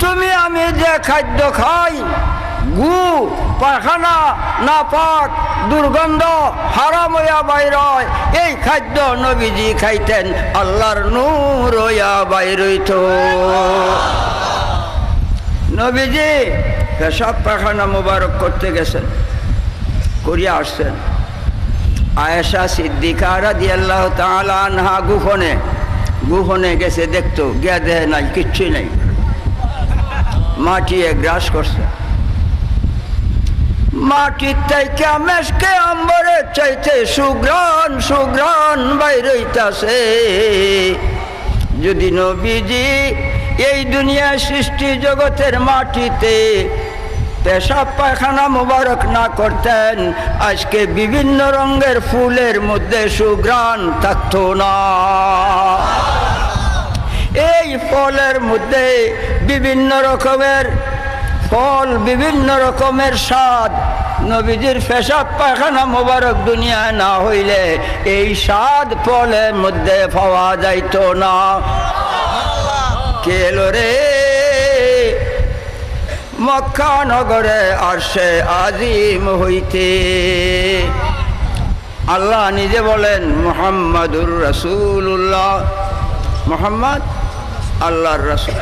তুমি আমি যে খাদ্য খাই, গু পায়খানা নাপাক দুর্গন্ধ হারাম হইয়া বাইর হয়, এই খাদ্য নবীজি খাইতেন, আল্লাহর নূর হইয়া বাইর হইত। নবীজি পেশাব পায়খানা মোবারক করতে গেছেন, করিয়া আসছেন। আয়েশা সিদ্দিকা রাদিয়াল্লাহু তাআলা আনহা গুহনে গেছে, দেখতো, গিয়া দেহে নাই, কিচ্ছুই নাই, মাটি গ্রাস করছে। মাটির থেকে মেশকে আম্বরের চাইতে সুঘ্রাণ সুঘ্রাণ বাইর হইতাছে। যদি নবীজি এই দুনিয়া সৃষ্টি জগতের মাটিতে পেশাব পায়খানা মোবারক না করতেন, আজকে বিভিন্ন রঙের ফুলের মধ্যে সুঘ্রাণ থাকতো না। এই ফলের মধ্যে বিভিন্ন রকমের ফল, বিভিন্ন রকমের স্বাদ। নবীজির পেশাব পায়খানা মোবারক দুনিয়ায় না হইলে এই স্বাদ ফলের মধ্যে পাওয়া যাইত না। কেলো রে মক্কা নগরে আরশে আজিম হইতে, আল্লাহ নিজে বলেন মুহাম্মাদুর রাসূলুল্লাহ, মুহাম্মদ আল্লাহর রাসূল।